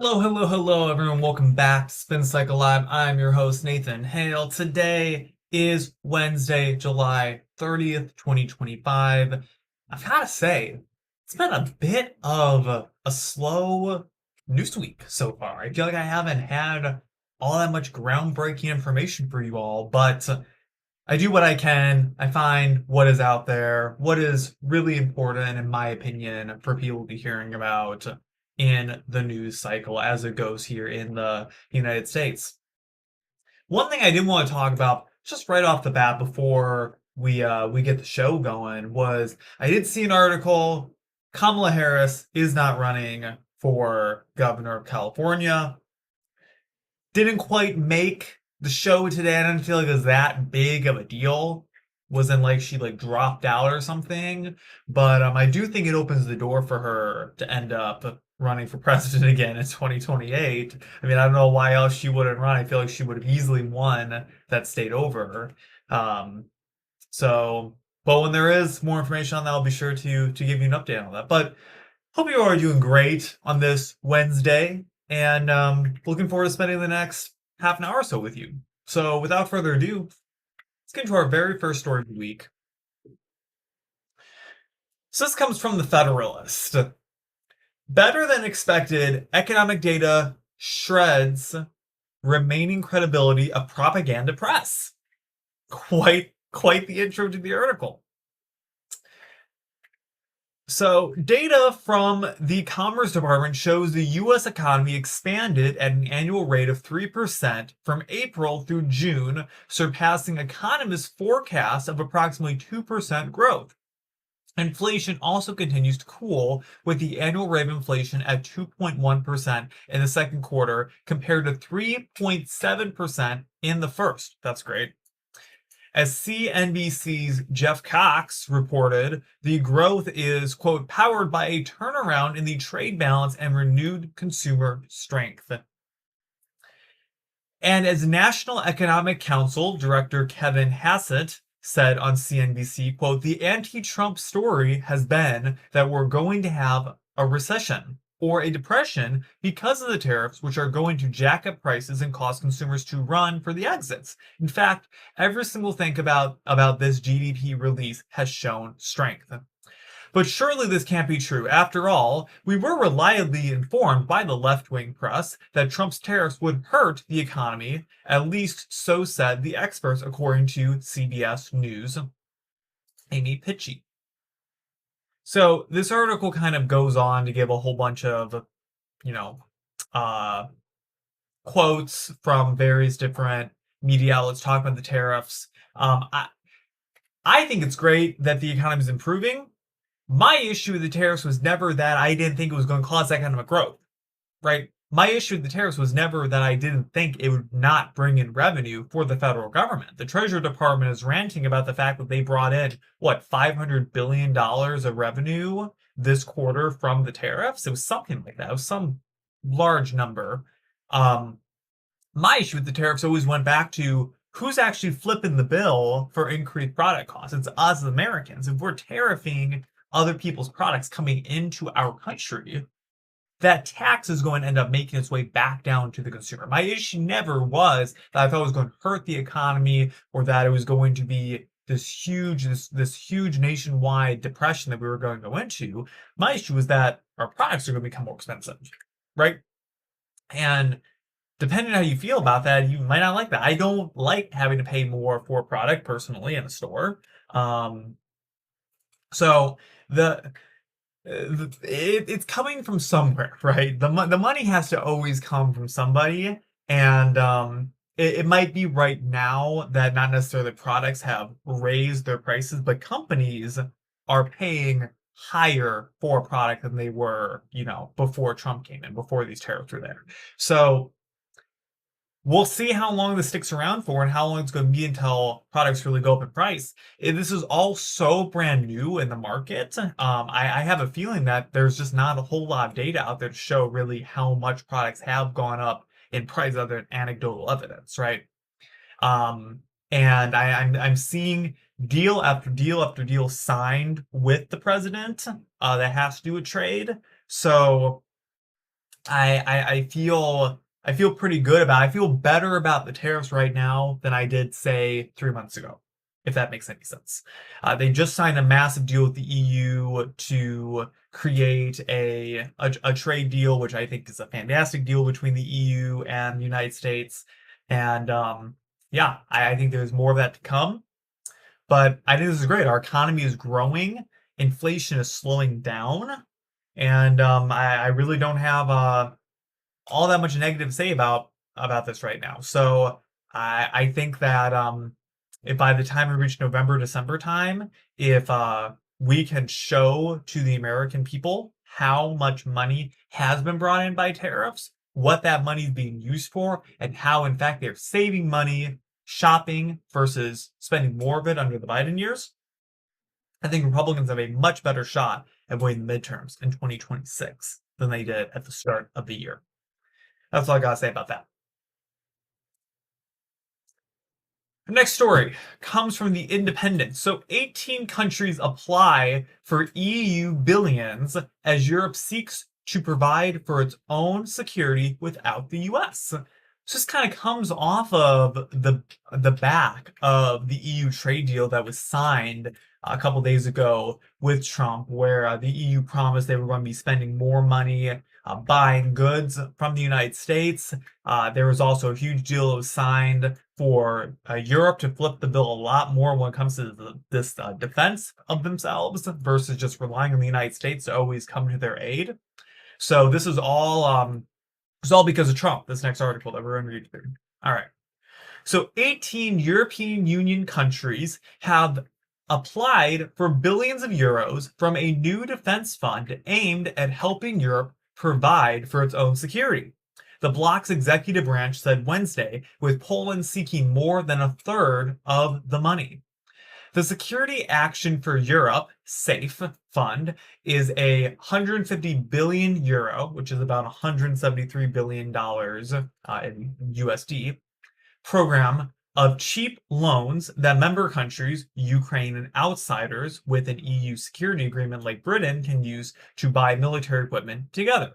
Hello, everyone. Welcome back to Spin Cycle Live. I'm your host, Nathan Hale. Today is Wednesday, July 30th, 2025. I've got to say, it's been a bit of a slow news week so far. I feel like I haven't had all that much groundbreaking information for you all, but I do what I can. I find what is out there, what is really important, in my opinion, for people to be hearing about in the news cycle as it goes here in the United States. One thing I did want to talk about just right off the bat before we get the show going was I did see an article. Kamala Harris is not running for governor of California. Didn't quite make the show today. I didn't feel like it was that big of a deal. Wasn't like she dropped out or something. But I do think it opens the door for her to end up running for president again in 2028. I mean, I don't know why else she wouldn't run. I feel like she would have easily won that state over. Um, but when there is more information on that, I'll be sure to give you an update on that. But hope you are doing great on this Wednesday, and looking forward to spending the next half an hour or so with you. So without further ado, let's get into our very first story of the week. So this comes from the Federalist. Better than expected economic data shreds remaining credibility of propaganda press. Quite the intro to the article. So, data from the Commerce Department shows the U.S. economy expanded at an annual rate of 3% from April through June, surpassing economists' forecast of approximately 2% growth. Inflation also continues to cool, with the annual rate of inflation at 2.1% in the second quarter compared to 3.7% in the first. That's great. As CNBC's Jeff Cox reported, the growth is, quote, powered by a turnaround in the trade balance and renewed consumer strength. And as National Economic Council Director Kevin Hassett said on CNBC, quote, the anti-Trump story has been that we're going to have a recession or a depression because of the tariffs, which are going to jack up prices and cause consumers to run for the exits. In fact, every single thing about this GDP release has shown strength. But surely this can't be true. After all, we were reliably informed by the left-wing press that Trump's tariffs would hurt the economy, at least so said the experts, according to CBS News' Amy Pitchey. So this article kind of goes on to give a whole bunch of, quotes from various different media outlets talking about the tariffs. I think it's great that the economy is improving. My issue with the tariffs was never that I didn't think it was going to cause economic growth, right? My issue with the tariffs was never that I didn't think it would not bring in revenue for the federal government. The Treasury Department is ranting about the fact that they brought in, $500 billion of revenue this quarter from the tariffs? It was something like that. It was some large number. My issue with the tariffs always went back to who's actually flipping the bill for increased product costs. It's us Americans. If we're tariffing other people's products coming into our country, that tax is going to end up making its way back down to the consumer. My issue never was that I thought it was going to hurt the economy or that it was going to be this huge nationwide depression that we were going to go into. My issue was that our products are going to become more expensive, right? And depending on how you feel about that, you might not like that. I don't like having to pay more for a product personally in a store. So it's coming from somewhere, right? The money has to always come from somebody, and it might be right now that not necessarily products have raised their prices, but companies are paying higher for a product than they were, before Trump came in, before these tariffs were there. So we'll see how long this sticks around for and how long it's going to be until products really go up in price. This is all so brand new in the market. I have a feeling that there's just not a whole lot of data out there to show really how much products have gone up in price other than anecdotal evidence, right? And I'm seeing deal after deal after deal signed with the president that has to do with trade. So I feel pretty good about I feel better about the tariffs right now than I did, say, 3 months ago, if that makes any sense. They just signed a massive deal with the EU to create a trade deal, which I think is a fantastic deal between the EU and the United States. And yeah, I think there's more of that to come. But I think this is great. Our economy is growing, inflation is slowing down, and I really don't have all that much negative to say about this right now. So I think that if by the time we reach November, December time, if we can show to the American people how much money has been brought in by tariffs, what that money is being used for, and how in fact they're saving money shopping versus spending more of it under the Biden years, I think Republicans have a much better shot at winning the midterms in 2026 than they did at the start of the year. That's all I gotta say about that. The next story comes from The Independent. So 18 countries apply for EU billions as Europe seeks to provide for its own security without the US. This kind of comes off of the back of the EU trade deal that was signed a couple days ago with Trump, where the EU promised they were going to be spending more money buying goods from the United States. There was also a huge deal that was signed for Europe to flip the bill a lot more when it comes to this defense of themselves versus just relying on the United States to always come to their aid. So this is all it's all because of Trump. This next article that we're going to read through. All right. So 18 European Union countries have applied for billions of euros from a new defense fund aimed at helping Europe provide for its own security. The bloc's executive branch said Wednesday, with Poland seeking more than a third of the money. The Security Action for Europe SAFE fund is a 150 billion euro, which is about $173 billion in USD, program of cheap loans that member countries, Ukraine and outsiders with an EU security agreement like Britain, can use to buy military equipment together.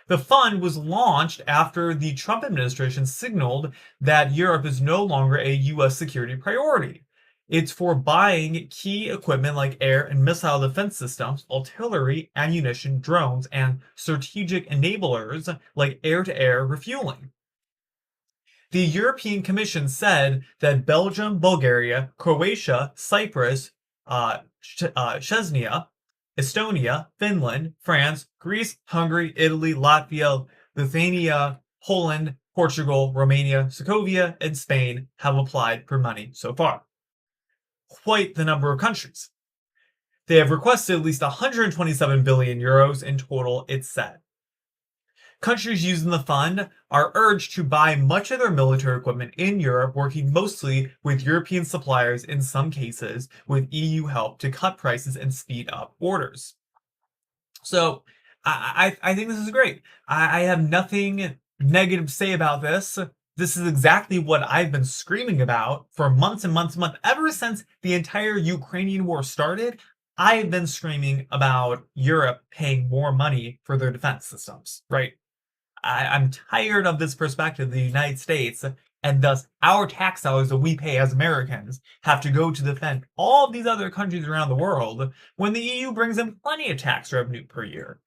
The fund was launched after the Trump administration signaled that Europe is no longer a US security priority. It's for buying key equipment like air and missile defense systems, artillery, ammunition, drones, and strategic enablers like air-to-air refueling. The European Commission said that Belgium, Bulgaria, Croatia, Cyprus, Chechnya, Estonia, Finland, France, Greece, Hungary, Italy, Latvia, Lithuania, Poland, Portugal, Romania, Serbia, and Spain have applied for money so far. Quite the number of countries. They have requested at least 127 billion euros in total, it's said. Countries using the fund are urged to buy much of their military equipment in Europe, working mostly with European suppliers, in some cases with EU help to cut prices and speed up orders. So I think this is great. I have nothing negative to say about this. This is exactly what I've been screaming about for months and months and months. Ever since the entire Ukrainian war started, I've been screaming about Europe paying more money for their defense systems, right? I'm tired of this perspective. The United States, and thus our tax dollars that we pay as Americans, have to go to defend all of these other countries around the world when the EU brings in plenty of tax revenue per year.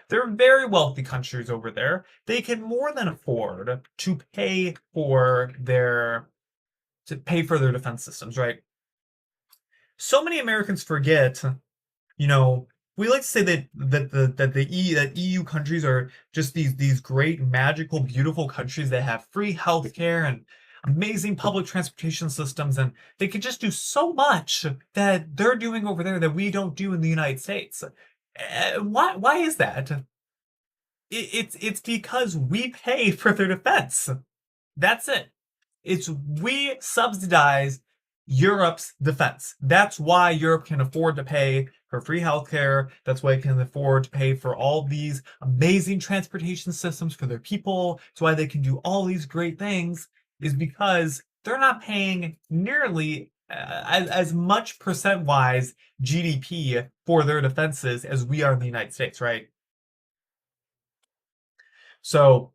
They're very wealthy countries over there. They can more than afford to pay for their defense systems, right? So many Americans forget, you know, we like to say that EU countries are just these great, magical, beautiful countries that have free healthcare and amazing public transportation systems, and they can just do so much that they're doing over there that we don't do in the United States. Why is that? It's because we pay for their defense. That's it. It's we subsidize Europe's defense. That's why Europe can afford to pay for free healthcare. That's why it can afford to pay for all these amazing transportation systems for their people. That's why they can do all these great things, is because they're not paying nearly as much percent-wise GDP for their defenses as we are in the United States, right? So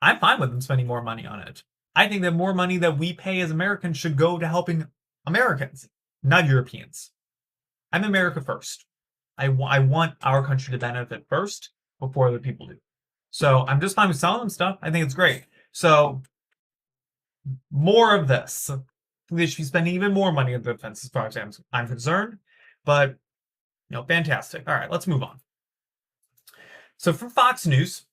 I'm fine with them spending more money on it. I think that more money that we pay as Americans should go to helping Americans, not Europeans. I'm America first. I want our country to benefit first before other people do. So I'm just fine with selling them stuff. I think it's great. So more of this. They should be spending even more money on the defense as far as I'm concerned. But, fantastic. All right, let's move on. So from Fox News.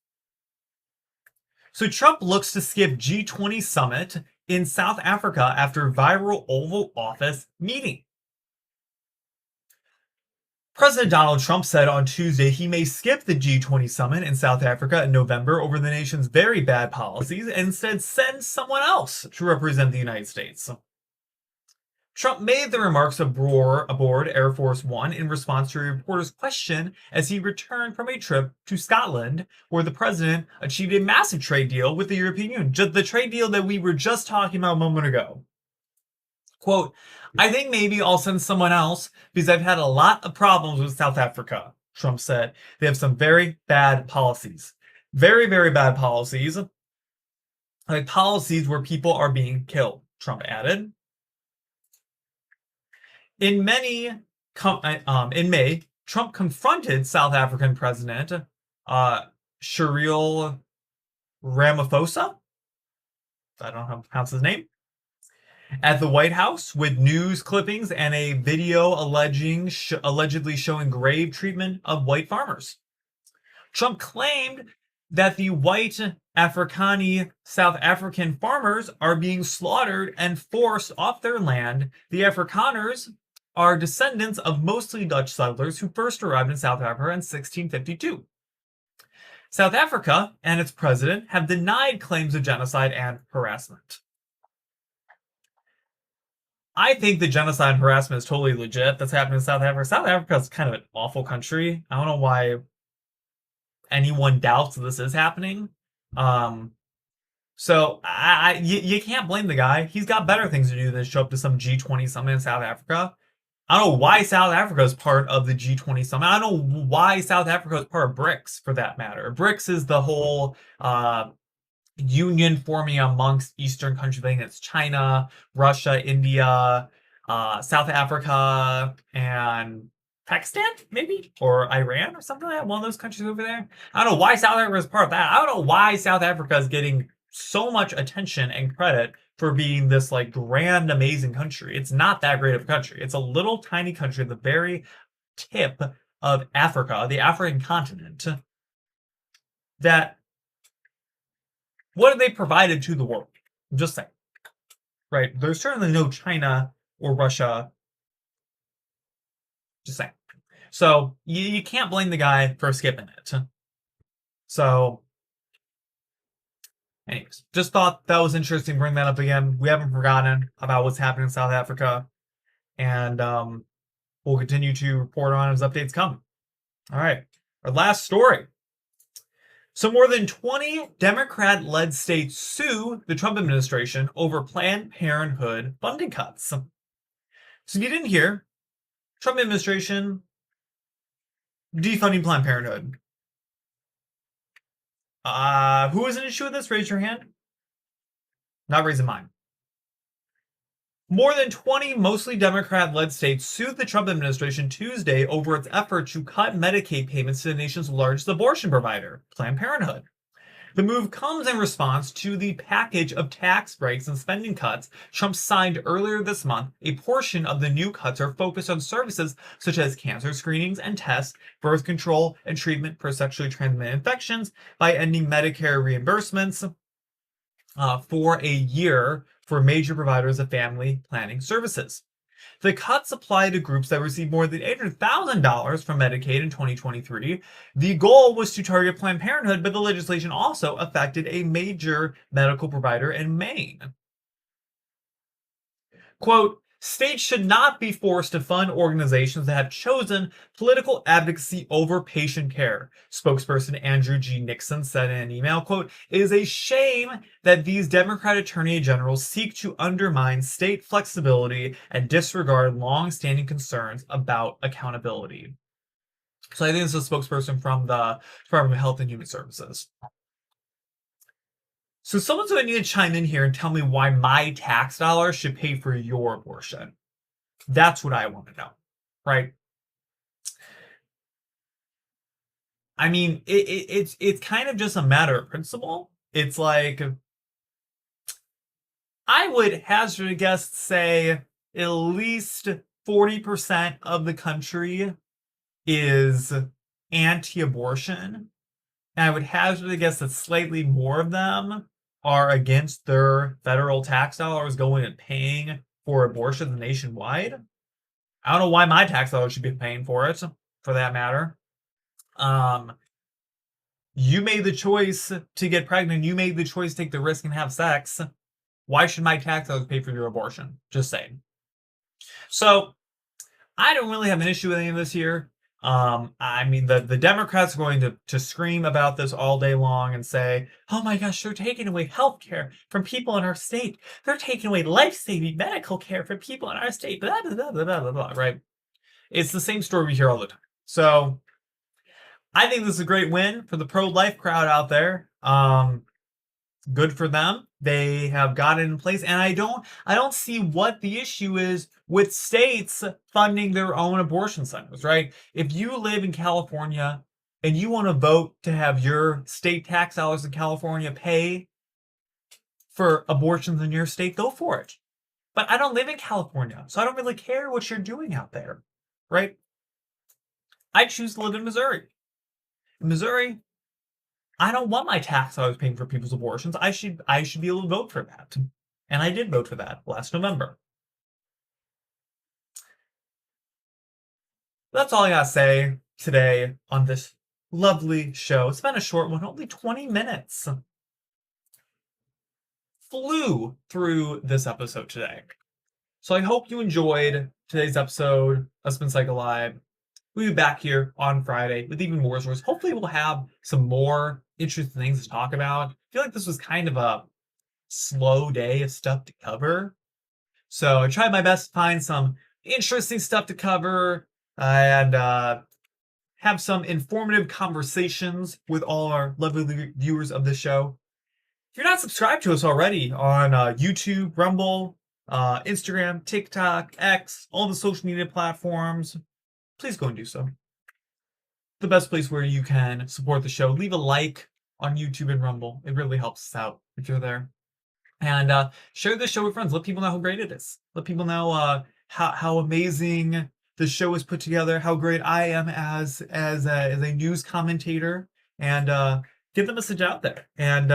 So Trump looks to skip G20 summit in South Africa after viral Oval Office meeting. President Donald Trump said on Tuesday he may skip the G20 summit in South Africa in November over the nation's very bad policies and instead send someone else to represent the United States. Trump made the remarks aboard Air Force One in response to a reporter's question as he returned from a trip to Scotland, where the president achieved a massive trade deal with the European Union, the trade deal that we were just talking about a moment ago. Quote, I think maybe I'll send someone else because I've had a lot of problems with South Africa, Trump said. They have some very bad policies. Very, very bad policies. Like policies where people are being killed, Trump added. In May, Trump confronted South African President Cyril Ramaphosa. I don't know how to pronounce his name. At the White House with news clippings and a video allegedly showing grave treatment of white farmers. Trump claimed that the white Afrikaner South African farmers are being slaughtered and forced off their land. The Afrikaners are descendants of mostly Dutch settlers who first arrived in South Africa in 1652. South Africa and its president have denied claims of genocide and harassment. I think the genocide and harassment is totally legit that's happening in South Africa. South Africa is kind of an awful country. I don't know why anyone doubts that this is happening. So you can't blame the guy. He's got better things to do than show up to some G20 summit in South Africa. I don't know why South Africa is part of the G20 summit. I don't know why South Africa is part of BRICS, for that matter. BRICS is the whole union forming amongst Eastern countries. I think it's China, Russia, India, South Africa, and Pakistan, maybe? Or Iran or something like that. One of those countries over there. I don't know why South Africa is part of that. I don't know why South Africa is getting so much attention and credit for being this like grand, amazing country. It's not that great of a country. It's a little tiny country at the very tip of Africa, the African continent, that what have they provided to the world? I'm just saying. Right? There's certainly no China or Russia. Just saying. So you can't blame the guy for skipping it. So anyways, just thought that was interesting to bring that up again. We haven't forgotten about what's happening in South Africa. And we'll continue to report on as updates come. All right. Our last story. So more than 20 Democrat-led states sue the Trump administration over Planned Parenthood funding cuts. So if you didn't hear, Trump administration defunding Planned Parenthood. Who is an issue with this? Raise your hand. Not raising mine. More than 20 mostly Democrat-led states sued the Trump administration Tuesday over its effort to cut Medicaid payments to the nation's largest abortion provider, Planned Parenthood. The move comes in response to the package of tax breaks and spending cuts Trump signed earlier this month. A portion of the new cuts are focused on services such as cancer screenings and tests, birth control, and treatment for sexually transmitted infections by ending Medicare reimbursements for a year for major providers of family planning services. The cuts apply to groups that received more than $800,000 from Medicaid in 2023. The goal was to target Planned Parenthood, but the legislation also affected a major medical provider in Maine. Quote, states should not be forced to fund organizations that have chosen political advocacy over patient care, spokesperson Andrew G. Nixon said in an email, quote, it is a shame that these Democrat attorney generals seek to undermine state flexibility and disregard long-standing concerns about accountability. So I think this is a spokesperson from the Department of Health and Human Services. So someone's going to need to chime in here and tell me why my tax dollars should pay for your abortion. That's what I want to know, right? I mean, it's kind of just a matter of principle. It's like I would hazard a guess to say at least 40% of the country is anti-abortion. And I would hazard a guess that slightly more of them are against their federal tax dollars going and paying for abortions nationwide. I don't know why my tax dollars should be paying for it, for that matter. You made the choice to get pregnant. You made the choice to take the risk and have sex. Why should my tax dollars pay for your abortion? Just saying. So I don't really have an issue with any of this here. I mean, the Democrats are going to scream about this all day long and say, oh my gosh, they're taking away health care from people in our state. They're taking away life-saving medical care from people in our state. Blah, blah, blah, blah, blah, blah, right? It's the same story we hear all the time. So I think this is a great win for the pro-life crowd out there. Good for them. They have got it in place, and I don't see what the issue is with states funding their own abortion centers, right? If you live in California and you want to vote to have your state tax dollars in California pay for abortions in your state, go for it. But I don't live in California, so I don't really care what you're doing out there, right? I choose to live in Missouri. In Missouri, I don't want my tax dollars paying for people's abortions. I should be able to vote for that. And I did vote for that last November. That's all I gotta say today on this lovely show. It's been a short one, only 20 minutes. Flew through this episode today. So I hope you enjoyed today's episode of Spin Cycle Live. We'll be back here on Friday with even more stories. Hopefully we'll have some more interesting things to talk about. I feel like this was kind of a slow day of stuff to cover. So I tried my best to find some interesting stuff to cover and have some informative conversations with all our lovely viewers of this show. If you're not subscribed to us already on YouTube, Rumble, Instagram, TikTok, X, all the social media platforms, please go and do so. The best place where you can support the show. Leave a like on YouTube and Rumble. It really helps us out if you're there. And share this show with friends. Let people know how great it is. Let people know how amazing the show is put together, how great I am as a news commentator, and get the message out there. And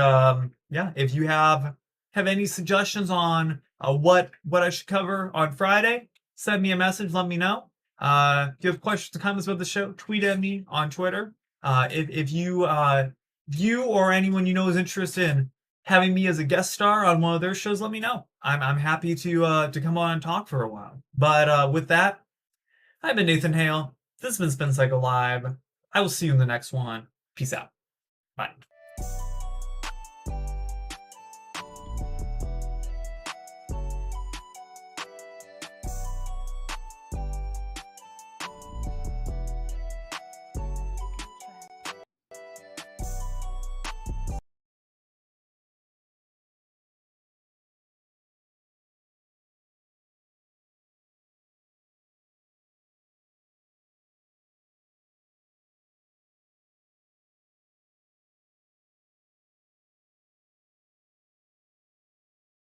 yeah, if you have any suggestions on what I should cover on Friday, send me a message. Let me know. If you have questions or comments about the show, tweet at me on Twitter. If you or anyone you know is interested in having me as a guest star on one of their shows, let me know. I'm happy to come on and talk for a while. But with that, I've been Nathan Hale. This has been Spin Cycle Live. I will see you in the next one. Peace out. Bye.